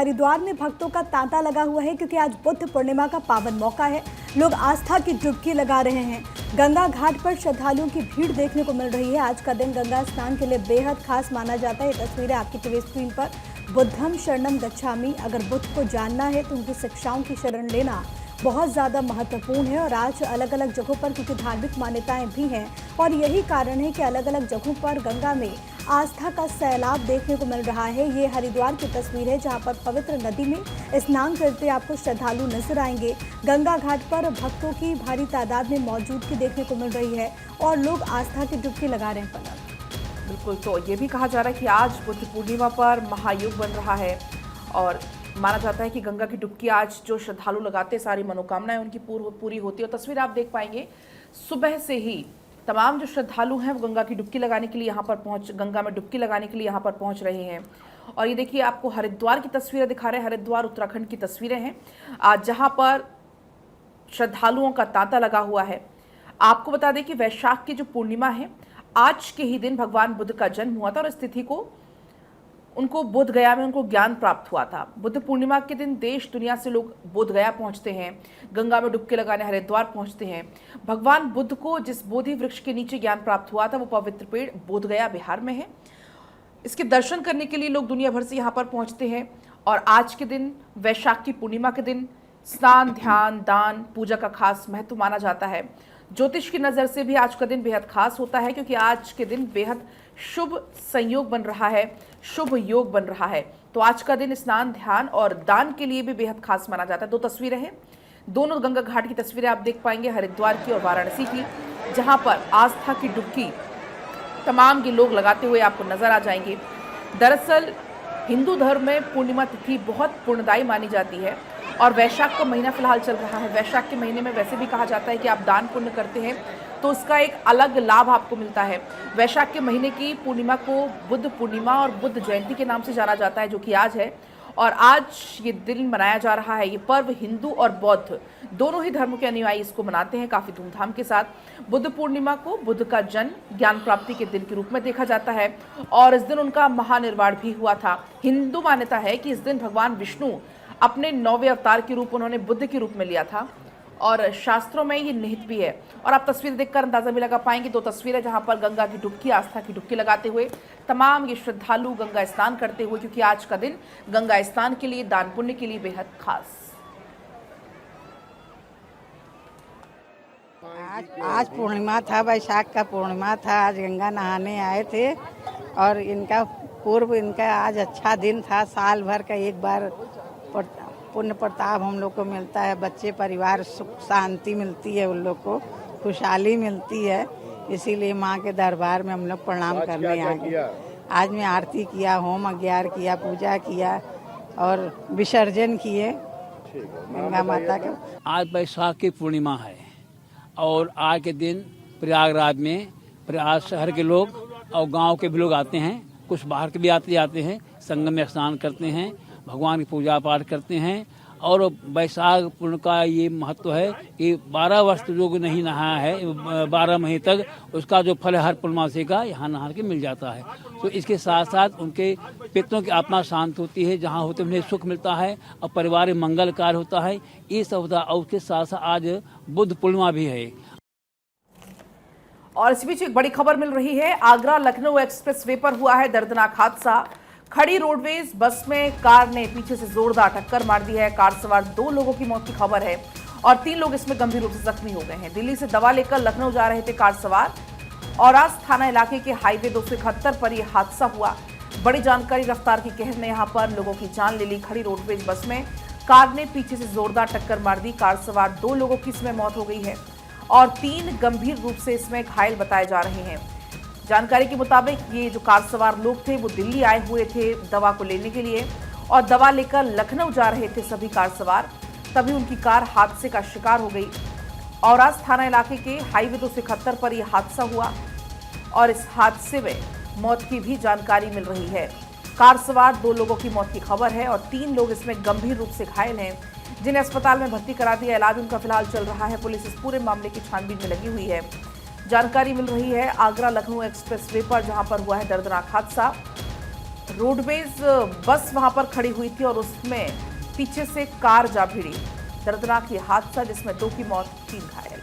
हरिद्वार में भक्तों का तांता लगा हुआ है क्योंकि आज बुद्ध पूर्णिमा का पावन मौका है। लोग आस्था की डुबकी लगा रहे हैं। गंगा घाट पर श्रद्धालुओं की भीड़ देखने को मिल रही है। आज का दिन गंगा स्नान के लिए बेहद खास माना जाता है। ये तस्वीरें आपकी टीवी स्क्रीन पर। बुद्धम शरणम गच्छामि, अगर बुद्ध को जानना है तो उनकी शिक्षाओं की शरण लेना बहुत ज़्यादा महत्वपूर्ण है। और आज अलग अलग जगहों पर क्योंकि धार्मिक मान्यताएं भी हैं और यही कारण है कि अलग अलग जगहों पर गंगा में आस्था का सैलाब देखने को मिल रहा है। ये हरिद्वार की तस्वीर है जहां पर पवित्र नदी में स्नान करते आपको श्रद्धालु नजर आएंगे। गंगा घाट पर भक्तों की भारी तादाद में मौजूदगी देखने को मिल रही है और लोग आस्था की डुबकी लगा रहे हैं। पलक बिल्कुल, तो ये भी कहा जा रहा है कि आज बुद्ध पूर्णिमा पर महायोग बन रहा है और माना जाता है कि गंगा की डुबकी आज जो श्रद्धालु लगाते हैं सारी मनोकामनाएं उनकी पूरी होती है। और तस्वीर आप देख पाएंगे, सुबह से ही तमाम जो श्रद्धालु हैं वो गंगा की डुबकी लगाने के लिए यहाँ पर गंगा में डुबकी लगाने के लिए यहाँ पर पहुँच रहे हैं। और ये देखिए, आपको हरिद्वार की तस्वीरें दिखा रहे हैं। हरिद्वार उत्तराखंड की तस्वीरें हैं आज जहाँ पर श्रद्धालुओं का तांता लगा हुआ है। आपको बता दें कि वैशाख की जो पूर्णिमा है, आज के ही दिन भगवान बुद्ध का जन्म हुआ था और इस तिथि को उनको बोध गया में उनको ज्ञान प्राप्त हुआ था। बुद्ध पूर्णिमा के दिन देश दुनिया से लोग बोध गया पहुंचते हैं, गंगा में डुबकी लगाने हरिद्वार पहुंचते हैं। भगवान बुद्ध को जिस बोधि वृक्ष के नीचे ज्ञान प्राप्त हुआ था वो पवित्र पेड़ बोध गया बिहार में है। इसके दर्शन करने के लिए लोग दुनिया भर से यहाँ पर पहुँचते हैं। और आज के दिन, वैशाख की पूर्णिमा के दिन, स्नान, ध्यान, दान, पूजा का खास महत्व माना जाता है। ज्योतिष की नज़र से भी आज का दिन बेहद खास होता है क्योंकि आज के दिन बेहद शुभ संयोग बन रहा है, शुभ योग बन रहा है। तो आज का दिन स्नान, ध्यान और दान के लिए भी बेहद खास माना जाता है। दो तस्वीरें हैं, दोनों गंगा घाट की तस्वीरें आप देख पाएंगे, हरिद्वार की और वाराणसी की, जहां पर आस्था की डुबकी तमाम के लोग लगाते हुए आपको नजर आ जाएंगे। दरअसल हिंदू धर्म में पूर्णिमा तिथि बहुत पुण्यदायी मानी जाती है और वैशाख का महीना फिलहाल चल रहा है। वैशाख के महीने में वैसे भी कहा जाता है कि आप दान पुण्य करते हैं तो उसका एक अलग लाभ आपको मिलता है। वैशाख के महीने की पूर्णिमा को बुद्ध पूर्णिमा और बुद्ध जयंती के नाम से जाना जाता है, जो कि आज है। और आज ये दिन मनाया जा रहा है। ये पर्व हिंदू और बौद्ध दोनों ही धर्मों के अनुयायी इसको मनाते हैं काफ़ी धूमधाम के साथ। बुद्ध पूर्णिमा को बुद्ध का जन्म, ज्ञान प्राप्ति के दिन के रूप में देखा जाता है और इस दिन उनका महानिर्वाण भी हुआ था। हिंदू मान्यता है कि इस दिन भगवान विष्णु अपने 9वें अवतार के रूप उन्होंने बुद्ध के रूप में लिया था और शास्त्रों में ये निहित भी है। और आप तस्वीर देखकर अंदाजा भी लगा पाएंगे, दो तस्वीरें जहां पर गंगा की डुबकी, आस्था की डुबकी लगाते हुए तमाम ये श्रद्धालु गंगा स्नान करते हुए, क्योंकि आज का दिन गंगा स्नान के लिए, दान पुण्य के लिए बेहद खास। आज पूर्णिमा था, वैशाख का पूर्णिमा था। आज गंगा नहाने आए थे और इनका आज अच्छा दिन था। साल भर का एक बार पुण्य प्रताप हम लोग को मिलता है। बच्चे परिवार सुख शांति मिलती है, उन लोग को खुशहाली मिलती है। इसीलिए माँ के दरबार में हम लोग प्रणाम करने आ गए। आज मैं आरती किया, होम अज्ञार किया, पूजा किया और विसर्जन किए गंगा माता के। आज वैशाख की पूर्णिमा है और आज के दिन प्रयागराज में प्रयाग शहर के लोग और गांव के भी लोग आते हैं, कुछ बाहर के भी आते हैं, संगम में स्नान करते हैं, भगवान की पूजा पाठ करते हैं। और वैशाख पूर्णिमा का ये महत्व है कि 12 वर्ष जो नहीं नहाया है 12 महीने तक, उसका जो फल है हर पूर्णमासी का यहाँ नहा के मिल जाता है। तो इसके साथ साथ उनके पितरों की आत्मा शांत होती है, जहाँ होते उन्हें सुख मिलता है और परिवार में मंगल कार्य होता है। ये सब होता है। और उसके साथ साथ आज बुद्ध पूर्णिमा भी है। और इस बीच एक बड़ी खबर मिल रही है। आगरा लखनऊ एक्सप्रेस वे पर हुआ है दर्दनाक हादसा। खड़ी रोडवेज बस में कार ने पीछे से जोरदार टक्कर मार दी है। कार सवार 2 लोगों की मौत की खबर है और 3 लोग इसमें गंभीर रूप से जख्मी हो गए हैं। दिल्ली से दवा लेकर लखनऊ जा रहे थे कार सवार। औरास थाना इलाके के हाईवे 271 पर यह हादसा हुआ। बड़ी जानकारी रफ्तार की कहर ने यहां पर लोगों की जान ले ली। खड़ी रोडवेज बस में कार ने पीछे से जोरदार टक्कर मार दी। कार सवार 2 लोगों की इसमें मौत हो गई है और 3 गंभीर रूप से इसमें घायल बताए जा रहे हैं। जानकारी के मुताबिक ये जो कार सवार लोग थे वो दिल्ली आए हुए थे दवा को लेने के लिए और दवा लेकर लखनऊ जा रहे थे सभी कार सवार। तभी उनकी कार हादसे का शिकार हो गई। औरास थाना इलाके के हाईवे 271 पर यह हादसा हुआ और इस हादसे में मौत की भी जानकारी मिल रही है। कार सवार 2 लोगों की मौत की खबर है और 3 लोग इसमें गंभीर रूप से घायल हैं, जिन्हें अस्पताल में भर्ती करा दिया। इलाज उनका फिलहाल चल रहा है। पुलिस इस पूरे मामले की छानबीन में लगी हुई है। जानकारी मिल रही है आगरा लखनऊ एक्सप्रेस वे पर जहां पर हुआ है दर्दनाक हादसा। रोडवेज बस वहां पर खड़ी हुई थी और उसमें पीछे से कार जा भिड़ी। दर्दनाक ये हादसा जिसमें 2 की मौत, 3 घायल।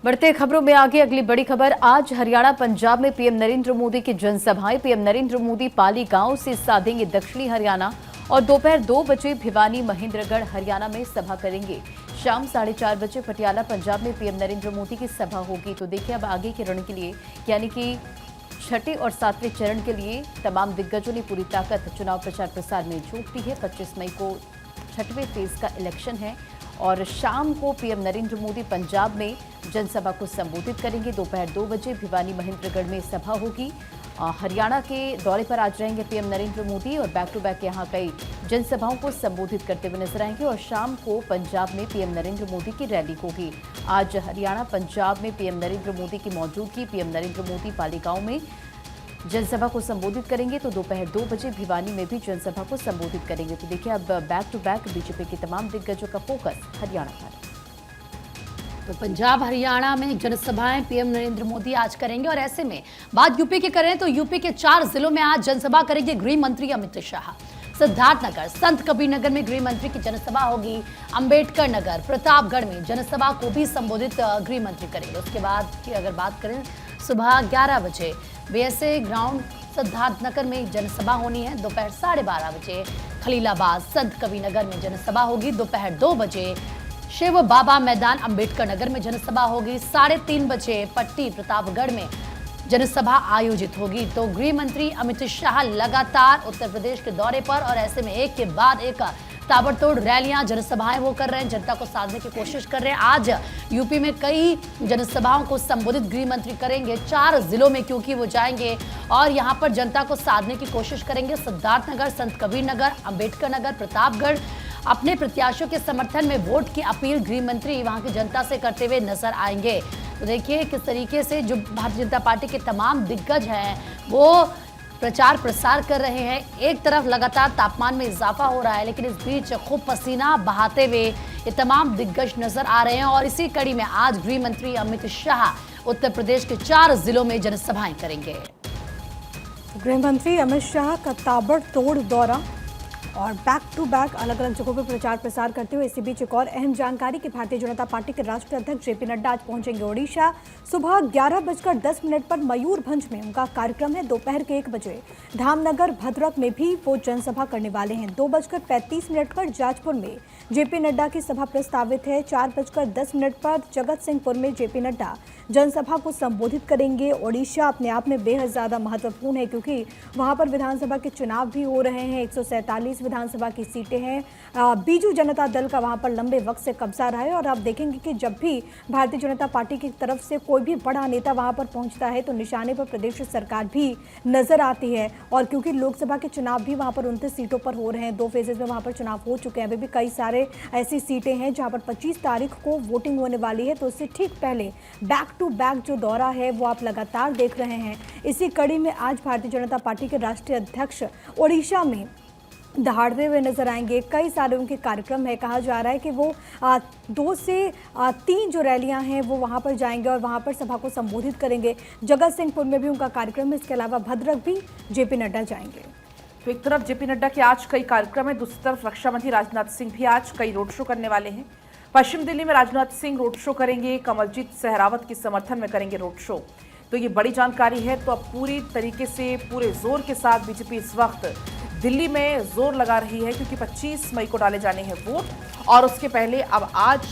बढ़ते खबरों में आगे अगली बड़ी खबर। आज हरियाणा पंजाब में पीएम नरेंद्र मोदी की जनसभाएं। पीएम नरेंद्र मोदी पाली गांव से साधेंगे दक्षिणी हरियाणा और दोपहर 2 बजे भिवानी महेंद्रगढ़ हरियाणा में सभा करेंगे। शाम 4:30 बजे पटियाला पंजाब में पीएम नरेंद्र मोदी की सभा होगी। तो देखिए अब आगे के रण के लिए यानी कि छठे और 7वें चरण के लिए तमाम दिग्गजों ने पूरी ताकत चुनाव प्रचार प्रसार में झोंक दी है। 25 मई को 6वें फेज का इलेक्शन है और शाम को पीएम नरेंद्र मोदी पंजाब में जनसभा को संबोधित करेंगे। दोपहर 2 बजे भिवानी महेंद्रगढ़ में सभा होगी। हरियाणा के दौरे पर आज रहेंगे पीएम नरेंद्र मोदी और बैक टू बैक यहां कई जनसभाओं को संबोधित करते हुए नजर आएंगे और शाम को पंजाब में पीएम नरेंद्र मोदी की रैली होगी। आज हरियाणा पंजाब में पीएम नरेंद्र मोदी की मौजूदगी। पीएम नरेंद्र मोदी पाली गांव में जनसभा को संबोधित करेंगे तो दोपहर 2 बजे भिवानी में भी जनसभा को संबोधित करेंगे। तो देखिए अब बैक टू बैक बीजेपी के तमाम दिग्गजों का फोकस हरियाणा पर। तो पंजाब हरियाणा में जनसभाएं पीएम नरेंद्र मोदी आज करेंगे और ऐसे में बात यूपी की करें तो यूपी के 4 जिलों में आज जनसभा करेंगे गृह मंत्री अमित शाह। सिद्धार्थनगर, संत कबीरनगर में गृह मंत्री की जनसभा होगी। अंबेडकर नगर, प्रतापगढ़ में जनसभा को भी संबोधित गृह मंत्री करेंगे। उसके बाद की अगर बात करें सुबह 11 बजे बीएसए ग्राउंड सिद्धार्थनगर में जनसभा होनी है। दोपहर 12:30 बजे खलीलाबाद, संत कबीरनगर में जनसभा होगी। दोपहर 2 बजे शिव बाबा मैदान अंबेडकर नगर में जनसभा होगी। 3:30 बजे पट्टी प्रतापगढ़ में जनसभा आयोजित होगी। तो गृह मंत्री अमित शाह लगातार उत्तर प्रदेश के दौरे पर और ऐसे में एक के बाद एक ताबड़तोड़ रैलियां, जनसभाएं वो कर रहे हैं, जनता को साधने की कोशिश कर रहे हैं। आज यूपी में कई जनसभाओं को संबोधित गृह मंत्री करेंगे 4 जिलों में, क्योंकि वो जाएंगे और यहां पर जनता को साधने की कोशिश करेंगे। सिद्धार्थनगर, संत कबीरनगर, अंबेडकर नगर, प्रतापगढ़ अपने प्रत्याशियों के समर्थन में वोट की अपील गृह मंत्री वहां की जनता से करते हुए नजर आएंगे। तो देखिए किस तरीके से जो भारतीय जनता पार्टी के तमाम दिग्गज हैं वो प्रचार प्रसार कर रहे हैं। एक तरफ लगातार तापमान में इजाफा हो रहा है, लेकिन इस बीच खूब पसीना बहाते हुए ये तमाम दिग्गज नजर आ रहे हैं और इसी कड़ी में आज गृह मंत्री अमित शाह उत्तर प्रदेश के 4 जिलों में जनसभाएं करेंगे। गृह मंत्री अमित शाह का ताबड़तोड़ दौरा और बैक टू बैक अलग अलग जगहों पर प्रचार प्रसार करते हुए। इसी बीच एक और अहम जानकारी कि भारतीय जनता पार्टी के राष्ट्रीय अध्यक्ष जेपी नड्डा आज पहुंचेंगे ओडिशा। सुबह 11:10 पर मयूरभंज में उनका कार्यक्रम है। दोपहर के 1 बजे धामनगर भद्रक में भी वो जनसभा करने वाले हैं। 2:35 पर जाजपुर में जेपी नड्डा की सभा प्रस्तावित है। 4:10 पर जगत सिंहपुर में जेपी नड्डा जनसभा को संबोधित करेंगे। ओडिशा अपने आप में बेहद ज़्यादा महत्वपूर्ण है क्योंकि वहाँ पर विधानसभा के चुनाव भी हो रहे हैं। 147 विधानसभा की सीटें हैं। बीजू जनता दल का वहाँ पर लंबे वक्त से कब्जा रहा है और आप देखेंगे कि जब भी भारतीय जनता पार्टी की तरफ से कोई भी बड़ा नेता वहाँ पर पहुँचता है तो निशाने पर प्रदेश सरकार भी नजर आती है। और क्योंकि लोकसभा के चुनाव भी वहाँ पर 29 सीटों पर हो रहे हैं, 2 फेजेज में वहाँ पर चुनाव हो चुके हैं। अभी भी कई सारे ऐसी सीटें हैं जहाँ पर 25 तारीख को वोटिंग होने वाली है। तो उससे ठीक पहले बैक टू बैक जो दौरा है वो आप लगातार देख रहे हैं। इसी कड़ी में आज भारतीय जनता पार्टी के राष्ट्रीय अध्यक्ष ओडिशा में दहाड़ते हुए नजर आएंगे। कई सारे उनके कार्यक्रम है। कहा जा रहा है कि वो 2 से 3 जो रैलियां हैं वो वहां पर जाएंगे और वहां पर सभा को संबोधित करेंगे। जगत सिंहपुर में भी उनका कार्यक्रम है। इसके अलावा भद्रक भी जेपी नड्डा जाएंगे। तो एक तरफ जेपी नड्डा के आज कई कार्यक्रम है, दूसरी तरफ रक्षा मंत्री राजनाथ सिंह भी आज कई रोड शो करने वाले हैं। पश्चिम दिल्ली में राजनाथ सिंह रोड शो करेंगे, कमलजीत सहरावत के समर्थन में करेंगे रोड शो। तो ये बड़ी जानकारी है। तो अब पूरी तरीके से पूरे जोर के साथ बीजेपी इस वक्त दिल्ली में जोर लगा रही है क्योंकि 25 मई को डाले जाने हैं वोट और उसके पहले अब आज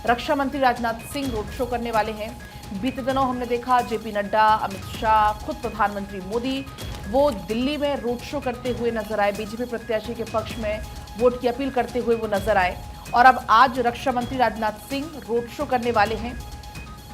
रक्षा मंत्री राजनाथ सिंह रोड शो करने वाले हैं। बीते दिनों हमने देखा जेपी नड्डा, अमित शाह, खुद प्रधानमंत्री मोदी वो दिल्ली में रोड शो करते हुए नजर आए, बीजेपी प्रत्याशी के पक्ष में वोट की अपील करते हुए वो नजर आए। और अब आज रक्षा मंत्री राजनाथ सिंह रोड शो करने वाले हैं।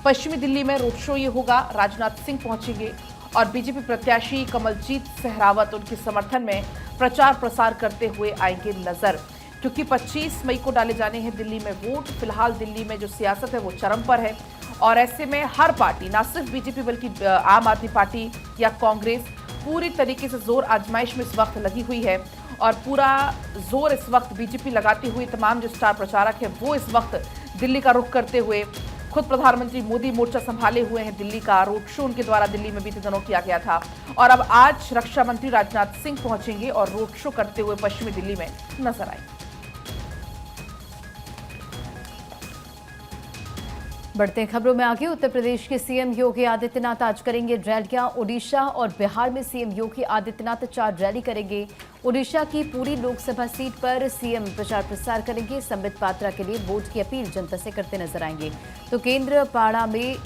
पश्चिमी दिल्ली में रोड शो ये होगा, राजनाथ सिंह पहुंचेंगे और बीजेपी प्रत्याशी कमलजीत सहरावत उनके समर्थन में प्रचार प्रसार करते हुए आएंगे नजर। क्योंकि 25 मई को डाले जाने हैं दिल्ली में वोट। फिलहाल दिल्ली में जो सियासत है वो चरम पर है और ऐसे में हर पार्टी, ना सिर्फ बीजेपी बल्कि आम आदमी पार्टी या कांग्रेस पूरी तरीके से जोर आजमाइश में इस वक्त लगी हुई है और पूरा जोर इस वक्त बीजेपी लगाती हुई तमाम जो स्टार प्रचारक है वो इस वक्त दिल्ली का रुख करते हुए खुद प्रधानमंत्री मोदी मोर्चा संभाले हुए हैं दिल्ली का। रोड शो उनके द्वारा दिल्ली में बीते दिनों किया गया था और अब आज रक्षा मंत्री राजनाथ सिंह पहुंचेंगे और रोड शो करते हुए पश्चिमी दिल्ली में नजर आएंगे। बढ़ते हैं खबरों में आगे। उत्तर प्रदेश के सीएम योगी आदित्यनाथ आज करेंगे रैलियां। ओडिशा और बिहार में सीएम योगी आदित्यनाथ 4 रैली करेंगे। ओडिशा की पूरी लोकसभा सीट पर सीएम प्रचार प्रसार करेंगे। संबित पात्रा के लिए वोट की अपील जनता से करते नजर आएंगे। तो केंद्रपाड़ा में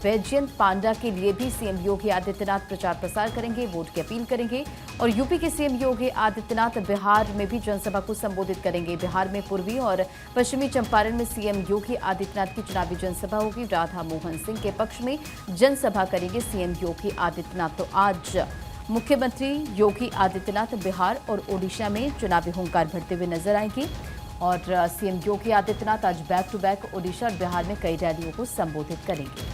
बैजयंत पांडा के लिए भी सीएम योगी आदित्यनाथ प्रचार प्रसार करेंगे, वोट की अपील करेंगे। और यूपी के सीएम योगी आदित्यनाथ बिहार में भी जनसभा को संबोधित करेंगे। बिहार में पूर्वी और पश्चिमी चंपारण में सीएम योगी आदित्यनाथ की चुनावी जनसभा होगी। राधा मोहन सिंह के पक्ष में जनसभा करेंगे सीएम योगी आदित्यनाथ। तो आज मुख्यमंत्री योगी आदित्यनाथ बिहार और ओडिशा में चुनावी हुंकार भरते हुए नजर आएंगे। और सीएम योगी आदित्यनाथ आज बैक टू बैक ओडिशा और बिहार में कई रैलियों को संबोधित करेंगे।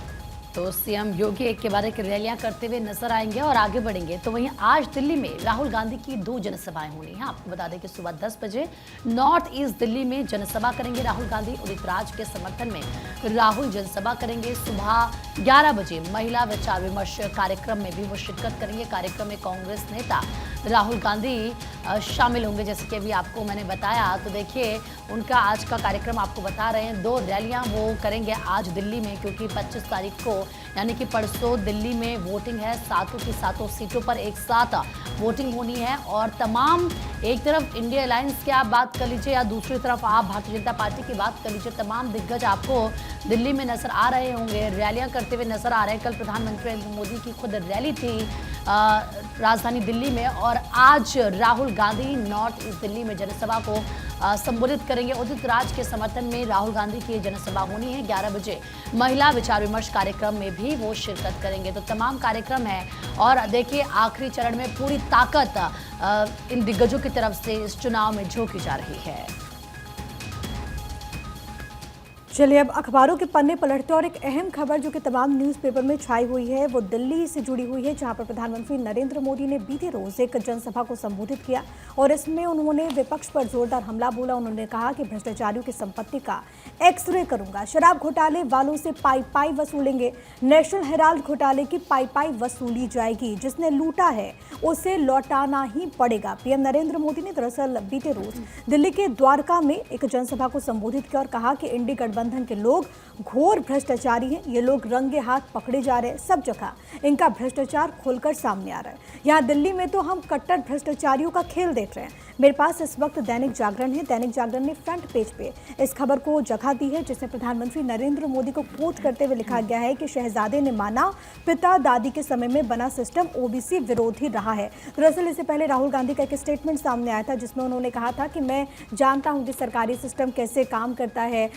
तो सीएम योगी एक के बाद एक रैलियां करते हुए नजर आएंगे और आगे बढ़ेंगे। तो वहीं आज दिल्ली में राहुल गांधी की 2 जनसभाएं होनी है। आपको बता दें कि सुबह 10 बजे नॉर्थ ईस्ट दिल्ली में जनसभा करेंगे राहुल गांधी। उदित राज के समर्थन में राहुल जनसभा करेंगे। सुबह 11 बजे महिला विचार विमर्श कार्यक्रम में भी वो शिरकत करेंगे। कार्यक्रम में कांग्रेस नेता राहुल गांधी शामिल होंगे, जैसे कि अभी आपको मैंने बताया। तो देखिए उनका आज का कार्यक्रम आपको बता रहे हैं। 2 रैलियां वो करेंगे आज दिल्ली में, क्योंकि 25 तारीख को यानी कि परसों दिल्ली में वोटिंग है। 7 सीटों पर एक साथ वोटिंग होनी है। और तमाम, एक तरफ इंडिया अलायंस की आप बात कर लीजिए या दूसरी तरफ आप भारतीय जनता पार्टी की बात कर लीजिए, तमाम दिग्गज आपको दिल्ली में नजर आ रहे होंगे, रैलियां करते हुए नजर आ रहे हैं। कल प्रधानमंत्री नरेंद्र मोदी की खुद रैली थी राजधानी दिल्ली में और आज राहुल गांधी नॉर्थ ईस्ट दिल्ली में जनसभा को संबोधित करेंगे। उदित राज के समर्थन में राहुल गांधी की जनसभा होनी है। 11 बजे महिला विचार विमर्श कार्यक्रम में भी वो शिरकत करेंगे। तो तमाम कार्यक्रम है और देखिए आखिरी चरण में पूरी ताकत इन दिग्गजों की तरफ से इस चुनाव में झोंकी जा रही है। चलिए अब अखबारों के पन्ने पलटते और एक अहम खबर जो कि तमाम न्यूज़पेपर में छाई हुई है वो दिल्ली से जुड़ी हुई है, जहां पर प्रधानमंत्री नरेंद्र मोदी ने बीते रोज एक जनसभा को संबोधित किया और इसमें उन्होंने विपक्ष पर जोरदार हमला बोला। उन्होंने कहा कि भ्रष्टाचारियों की संपत्ति का एक्सरे करूंगा, शराब घोटाले वालों से पाई वसूलेंगे, नेशनल हेराल्ड घोटाले की पाई वसूली जाएगी, जिसने लूटा है उसे लौटाना ही पड़ेगा। पीएम नरेंद्र मोदी ने दरअसल बीते रोज दिल्ली के द्वारका में एक जनसभा को संबोधित किया और कहा कि इंडी गठबंधन के लोग घोर भ्रष्टाचारी हैं। ये लोग रंगे हाथ पकड़े जा रहे हैं, सब जगह इनका भ्रष्टाचार खोलकर सामने आ रहा है। यहाँ दिल्ली में तो हम कट्टर भ्रष्टाचारियों का खेल देख रहे हैं। मेरे पास इस वक्त दैनिक जागरण है। दैनिक जागरण ने फ्रंट पेज पे इस खबर को जगह दी है, जिसमें प्रधानमंत्री नरेंद्र मोदी को कोट करते हुए लिखा गया है कि शहजादे ने माना पिता दादी के समय में बना सिस्टम ओबीसी विरोधी रहा है। दरअसल इससे पहले राहुल गांधी का एक स्टेटमेंट सामने आया था, जिसमें उन्होंने कहा था कि मैं जानता हूं कि सरकारी सिस्टम कैसे काम करता है।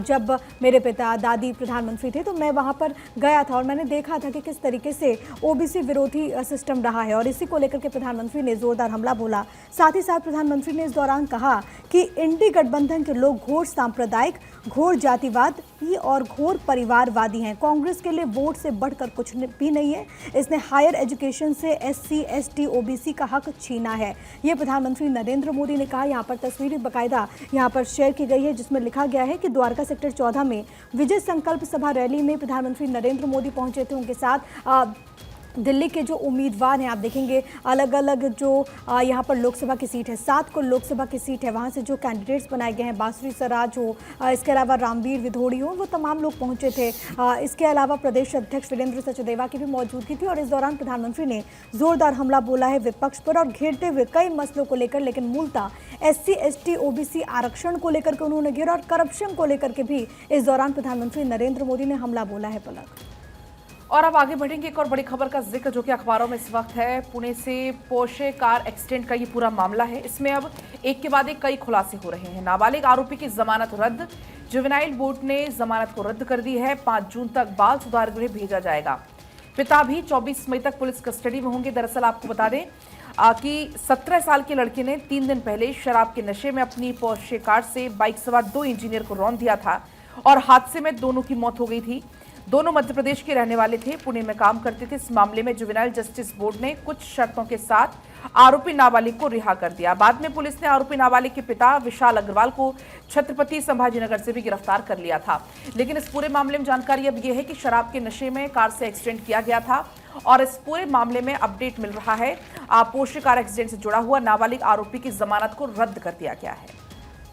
जब मेरे पिता दादी प्रधानमंत्री थे तो मैं वहां पर गया था और मैंने देखा था कि किस तरीके से ओबीसी विरोधी सिस्टम रहा है और इसी को लेकर के प्रधानमंत्री ने जोरदार हमला बोला। साथ ही साथ प्रधानमंत्री ने इस दौरान कहा कि इंडी गठबंधन के लोग घोर सांप्रदायिक, घोर जातिवादी और घोर परिवारवादी हैं। कांग्रेस के लिए वोट से बढ़कर कुछ भी नहीं है। इसने हायर एजुकेशन से एससी, एसटी, ओबीसी का हक छीना है। ये प्रधानमंत्री नरेंद्र मोदी ने कहा। यहाँ पर तस्वीरें बाकायदा यहाँ पर शेयर की गई है, जिसमें लिखा गया है कि द्वारका सेक्टर 14 में विजय संकल्प सभा रैली में प्रधानमंत्री नरेंद्र मोदी पहुंचे थे। उनके साथ दिल्ली के जो उम्मीदवार हैं, आप देखेंगे अलग अलग जो यहाँ पर लोकसभा की सीट है, 7 को लोकसभा की सीट है, वहाँ से जो कैंडिडेट्स बनाए गए हैं, बांसुरी सराज हो, इसके अलावा रामवीर विधोड़ी हो, वो तमाम लोग पहुँचे थे। इसके अलावा प्रदेश अध्यक्ष वीरेंद्र सचदेवा की भी मौजूदगी थी और इस दौरान प्रधानमंत्री ने जोरदार हमला बोला है विपक्ष पर और घेरते हुए कई मसलों को लेकर, लेकिन मूलतः एससी, एसटी, ओबीसी आरक्षण को लेकर के उन्होंने घेरा और करप्शन को लेकर के भी इस दौरान प्रधानमंत्री नरेंद्र मोदी ने हमला बोला है। पलक और अब आगे बढ़ेंगे एक और बड़ी खबर का जिक्र जो कि अखबारों में इस वक्त है। पुणे से पोर्शे कार एक्सीडेंट का ये पूरा मामला है। इसमें अब एक के बाद एक कई खुलासे हो रहे हैं। नाबालिग आरोपी की जमानत रद्द, जुवेनाइल बोर्ड ने जमानत को रद्द कर दी है। 5 जून तक बाल सुधार गृह भेजा जाएगा। पिता भी 24 मई तक पुलिस कस्टडी में होंगे। दरअसल आपको बता दें कि 17 साल के लड़के ने 3 दिन पहले शराब के नशे में अपनी पोर्शे कार से बाइक सवार 2 इंजीनियर को रौंद दिया था और हादसे में दोनों की मौत हो गई थी। दोनों मध्य प्रदेश के रहने वाले थे, पुणे में काम करते थे। इस मामले में जुवेनाइल जस्टिस बोर्ड ने कुछ शर्तों के साथ आरोपी नाबालिग को रिहा कर दिया। बाद में पुलिस ने आरोपी नाबालिग के पिता विशाल अग्रवाल को छत्रपति संभाजीनगर से भी गिरफ्तार कर लिया था। लेकिन इस पूरे मामले में जानकारी अब यह है कि शराब के नशे में कार से एक्सीडेंट किया गया था और इस पूरे मामले में अपडेट मिल रहा है। पोर्शे कार एक्सीडेंट से जुड़ा हुआ नाबालिग आरोपी की जमानत को रद्द कर दिया गया है।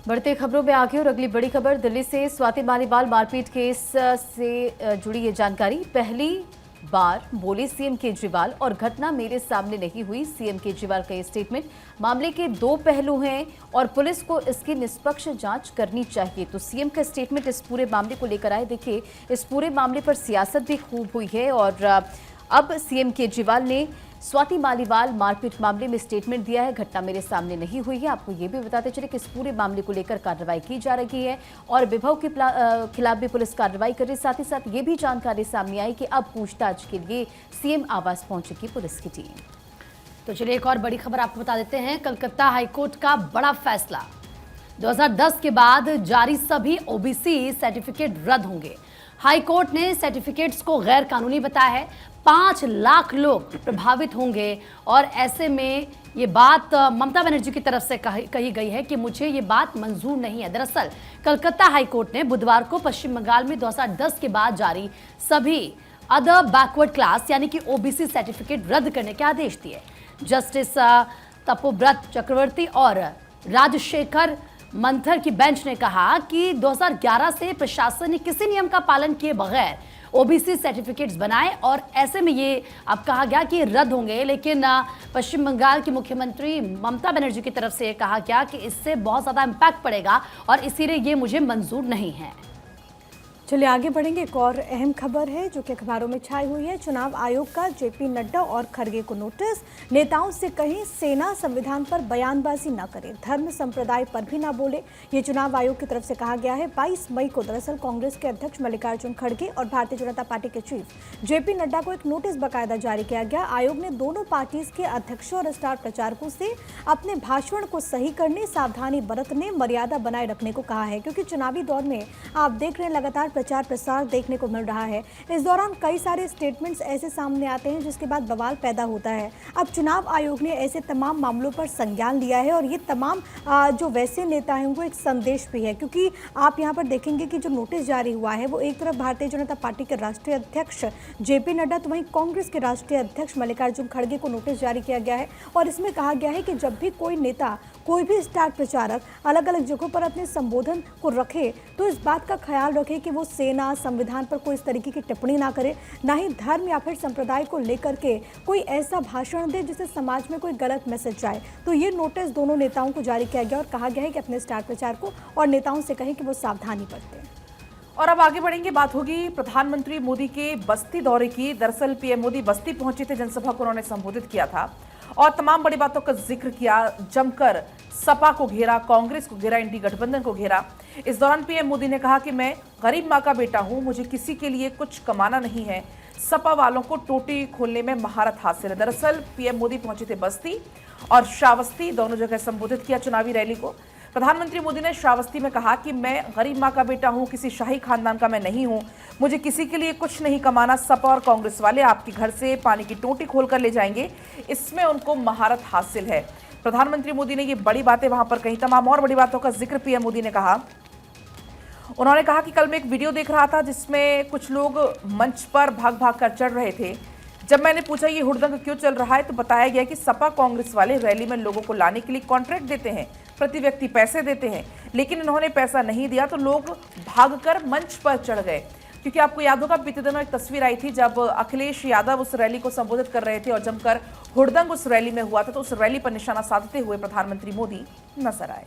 बढ़ते खबरों में आगे और अगली बड़ी खबर दिल्ली से स्वाति मालीवाल मारपीट केस से जुड़ी ये जानकारी। पहली बार बोले सीएम केजरीवाल और घटना मेरे सामने नहीं हुई, सीएम केजरीवाल का ये स्टेटमेंट। मामले के दो पहलू हैं और पुलिस को इसकी निष्पक्ष जांच करनी चाहिए। तो सीएम का स्टेटमेंट इस पूरे मामले को लेकर आए। देखिए, इस पूरे मामले पर सियासत भी खूब हुई है और अब सीएम केजरीवाल ने स्वाति मालीवाल मारपीट मामले में स्टेटमेंट दिया है। घटना मेरे सामने नहीं हुई है। आपको ये भी बताते चले कि इस पूरे मामले को लेकर कार्रवाई की जा रही है और विभव के खिलाफ भी पुलिस कार्रवाई कर रही है। साथ ही साथ ये भी जानकारी सामने आई कि अब पूछताछ के लिए सीएम आवास पहुंचेगी पुलिस की टीम। तो चलिए एक और बड़ी खबर आपको बता देते हैं। कलकत्ता हाईकोर्ट का बड़ा फैसला, 2010 के बाद जारी सभी ओबीसी सर्टिफिकेट रद्द होंगे। हाईकोर्ट ने सर्टिफिकेट्स को गैर कानूनी बताया है। 5 लाख लोग प्रभावित होंगे और ऐसे में ये बात ममता बनर्जी की तरफ से कही गई है कि मुझे ये बात मंजूर नहीं है। दरअसल कलकत्ता हाईकोर्ट ने बुधवार को पश्चिम बंगाल में 2010 के बाद जारी सभी अदर बैकवर्ड क्लास यानी कि ओबीसी सर्टिफिकेट रद्द करने के आदेश दिए। जस्टिस तपोव्रत चक्रवर्ती और राजशेखर मंथर की बेंच ने कहा कि 2011 से प्रशासन ने किसी नियम का पालन किए बगैर ओबीसी सर्टिफिकेट्स बनाए और ऐसे में ये अब कहा गया कि रद्द होंगे। लेकिन पश्चिम बंगाल की मुख्यमंत्री ममता बनर्जी की तरफ से ये कहा गया कि इससे बहुत ज़्यादा इम्पैक्ट पड़ेगा और इसीलिए ये मुझे मंजूर नहीं है। चलिए आगे बढ़ेंगे। एक और अहम खबर है जो कि अखबारों में छाई हुई है। चुनाव आयोग का जेपी नड्डा और खड़गे को नोटिस। नेताओं से कहीं सेना संविधान पर बयानबाजी न करें, धर्म संप्रदाय पर भी ना बोले, ये चुनाव आयोग की तरफ से कहा गया है। 22 मई को दरअसल कांग्रेस के अध्यक्ष मल्लिकार्जुन खड़गे और भारतीय जनता पार्टी के चीफ जेपी नड्डा को एक नोटिस बाकायदा जारी किया गया। आयोग ने दोनों पार्टीज के अध्यक्षों और स्टार प्रचारकों से अपने भाषण को सही करने, सावधानी बरतने, मर्यादा बनाए रखने को कहा है, क्योंकि चुनावी दौर में आप देख रहे हैं लगातार प्रचार प्रसार देखने को मिल रहा है। इस दौरान कई सारे स्टेटमेंट्स ऐसे सामने आते हैं जिसके बाद बवाल पैदा होता है। अब चुनाव आयोग ने ऐसे तमाम मामलों पर संज्ञान लिया है और ये तमाम जो वैसे नेता हैं उनको एक संदेश भी है, क्योंकि आप यहाँ पर देखेंगे कि जो नोटिस जारी हुआ है वो एक तरफ भारतीय जनता पार्टी के राष्ट्रीय अध्यक्ष जेपी नड्डा तो वहीं कांग्रेस के राष्ट्रीय अध्यक्ष मल्लिकार्जुन खड़गे को नोटिस जारी किया गया है और इसमें कहा गया है कि जब भी कोई नेता, कोई भी स्टार प्रचारक अलग अलग जगहों पर अपने संबोधन को रखे तो इस बात का ख्याल रखे कि वो सेना, संविधान पर कोई इस तरीके की टिप्पणी ना करे, ना ही धर्म या फिर संप्रदाय को लेकर के कोई ऐसा भाषण दे जिससे समाज में कोई गलत मैसेज जाए। तो ये नोटिस दोनों नेताओं को जारी किया गया और कहा गया है कि अपने स्टार प्रचारकों और नेताओं से कहें कि वो सावधानी बरतें। और अब आगे बढ़ेंगे, बात होगी प्रधानमंत्री मोदी के बस्ती दौरे की। दरअसल पीएम मोदी बस्ती पहुंचे थे, जनसभा को उन्होंने संबोधित किया था और तमाम बड़ी बातों का जिक्र किया। जमकर सपा को घेरा, कांग्रेस को घेरा, इंडी गठबंधन को घेरा। इस दौरान पीएम मोदी ने कहा कि मैं गरीब माँ का बेटा हूं, मुझे किसी के लिए कुछ कमाना नहीं है। सपा वालों को टोटी खोलने में महारत हासिल है। दरअसल पीएम मोदी पहुंचे थे बस्ती और श्रावस्ती, दोनों जगह संबोधित किया चुनावी रैली को। प्रधानमंत्री मोदी ने श्रावस्ती में कहा कि मैं गरीब माँ का बेटा हूं, किसी शाही खानदान का मैं नहीं हूं, मुझे किसी के लिए कुछ नहीं कमाना। सपा और कांग्रेस वाले आपके घर से पानी की टोटी खोलकर ले जाएंगे, इसमें उनको महारत हासिल है। प्रधानमंत्री मोदी ने ये बड़ी बातें वहां पर कही। तमाम और बड़ी बातों का जिक्र पीएम मोदी ने कहा। उन्होंने कहा कि कल मैं एक वीडियो देख रहा था जिसमें कुछ लोग मंच पर भाग भाग कर चढ़ रहे थे। जब मैंने पूछा ये हुड़दंग क्यों चल रहा है तो बताया गया कि सपा कांग्रेस वाले रैली में लोगों को लाने के लिए कॉन्ट्रैक्ट देते हैं, प्रति व्यक्ति पैसे देते हैं, लेकिन इन्होंने पैसा नहीं दिया तो लोग भागकर मंच पर चढ़ गए। क्योंकि आपको याद होगा बीते दिनों एक तस्वीर आई थी जब अखिलेश यादव उस रैली को संबोधित कर रहे थे और जमकर हुड़दंग उस रैली में हुआ था, तो उस रैली पर निशाना साधते हुए प्रधानमंत्री मोदी नजर आए।